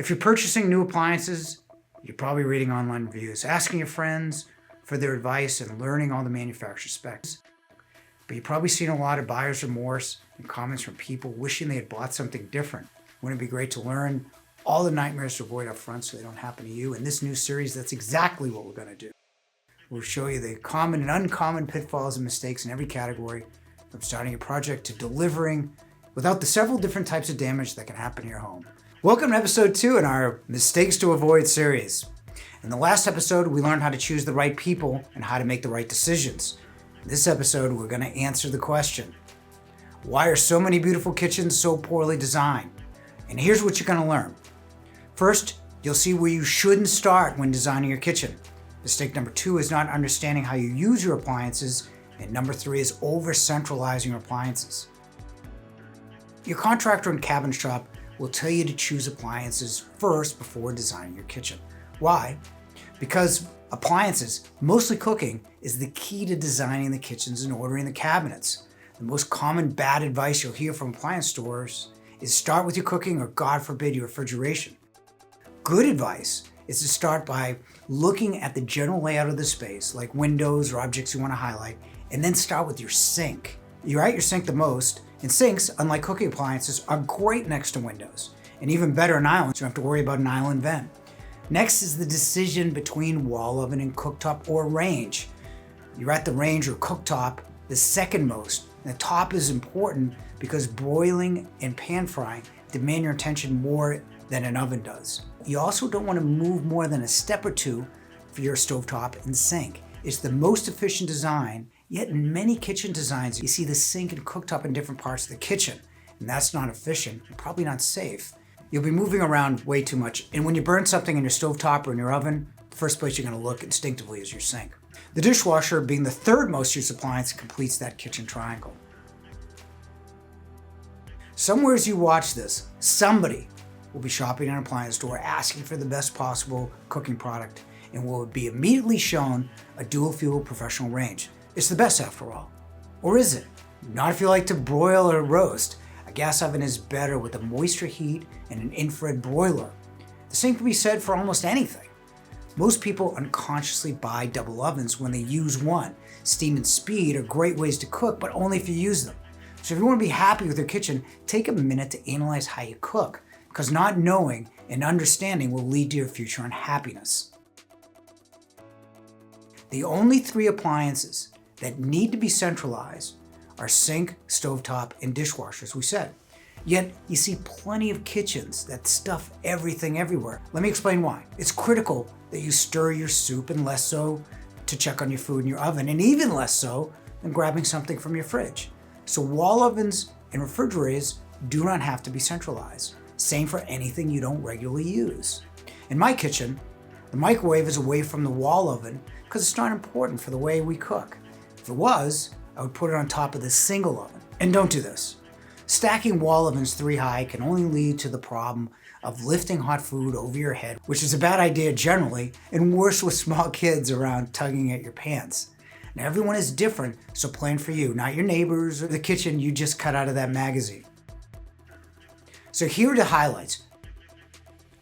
If you're purchasing new appliances, you're probably reading online reviews, asking your friends for their advice and learning all the manufacturer specs. But you've probably seen a lot of buyer's remorse and comments from people wishing they had bought something different. Wouldn't it be great to learn all the nightmares to avoid up front so they don't happen to you? In this new series, that's exactly what we're going to do. We'll show you the common and uncommon pitfalls and mistakes in every category, from starting a project to delivering, without the several different types of damage that can happen in your home. Welcome to episode 2 in our Mistakes to Avoid series. In the last episode, we learned how to choose the right people and how to make the right decisions. In this episode, we're going to answer the question, why are so many beautiful kitchens so poorly designed? And here's what you're going to learn. First, you'll see where you shouldn't start when designing your kitchen. Mistake number 2 is not understanding how you use your appliances. And number 3 is over-centralizing your appliances. Your contractor and cabinet shop will tell you to choose appliances first before designing your kitchen. Why? Because appliances, mostly cooking, is the key to designing the kitchens and ordering the cabinets. The most common bad advice you'll hear from appliance stores is start with your cooking or, God forbid, your refrigeration. Good advice is to start by looking at the general layout of the space, like windows or objects you want to highlight, and then start with your sink. You're at your sink the most, and sinks, unlike cooking appliances, are great next to windows, and even better in islands, you don't have to worry about an island vent. Next is the decision between wall oven and cooktop or range. You're at the range or cooktop the second most. And the top is important because broiling and pan frying demand your attention more than an oven does. You also don't want to move more than a step or two for your stovetop and sink. It's the most efficient design, yet in many kitchen designs, you see the sink and cooktop in different parts of the kitchen, and that's not efficient and probably not safe. You'll be moving around way too much, and when you burn something in your stovetop or in your oven, the first place you're going to look instinctively is your sink. The dishwasher, being the third most used appliance, completes that kitchen triangle. Somewhere as you watch this, somebody will be shopping in an appliance store asking for the best possible cooking product and will be immediately shown a dual fuel professional range. It's the best after all. Or is it? Not if you like to broil or roast. A gas oven is better with a moisture heat and an infrared broiler. The same can be said for almost anything. Most people unconsciously buy double ovens when they use one. Steam and speed are great ways to cook, but only if you use them. So if you want to be happy with your kitchen, take a minute to analyze how you cook, because not knowing and understanding will lead to your future unhappiness. The only 3 appliances that need to be centralized are sink, stovetop, and dishwasher, as we said. Yet, you see plenty of kitchens that stuff everything everywhere. Let me explain why. It's critical that you stir your soup, and less so to check on your food in your oven, and even less so than grabbing something from your fridge. So wall ovens and refrigerators do not have to be centralized. Same for anything you don't regularly use. In my kitchen, the microwave is away from the wall oven because it's not important for the way we cook. If it was, I would put it on top of the single oven. And don't do this. Stacking wall ovens 3 high can only lead to the problem of lifting hot food over your head, which is a bad idea generally, and worse with small kids around tugging at your pants. Now everyone is different, so plan for you, not your neighbors or the kitchen you just cut out of that magazine. So here are the highlights.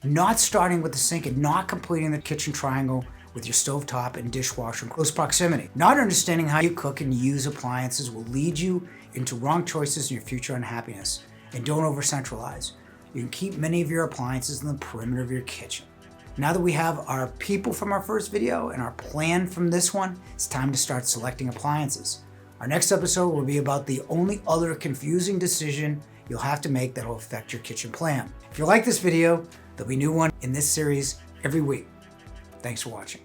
Not starting with the sink and not completing the kitchen triangle with your stovetop and dishwasher in close proximity. Not understanding how you cook and use appliances will lead you into wrong choices in your future unhappiness. And don't over-centralize. You can keep many of your appliances in the perimeter of your kitchen. Now that we have our people from our first video and our plan from this one, it's time to start selecting appliances. Our next episode will be about the only other confusing decision you'll have to make that will affect your kitchen plan. If you like this video, there'll be a new one in this series every week. Thanks for watching.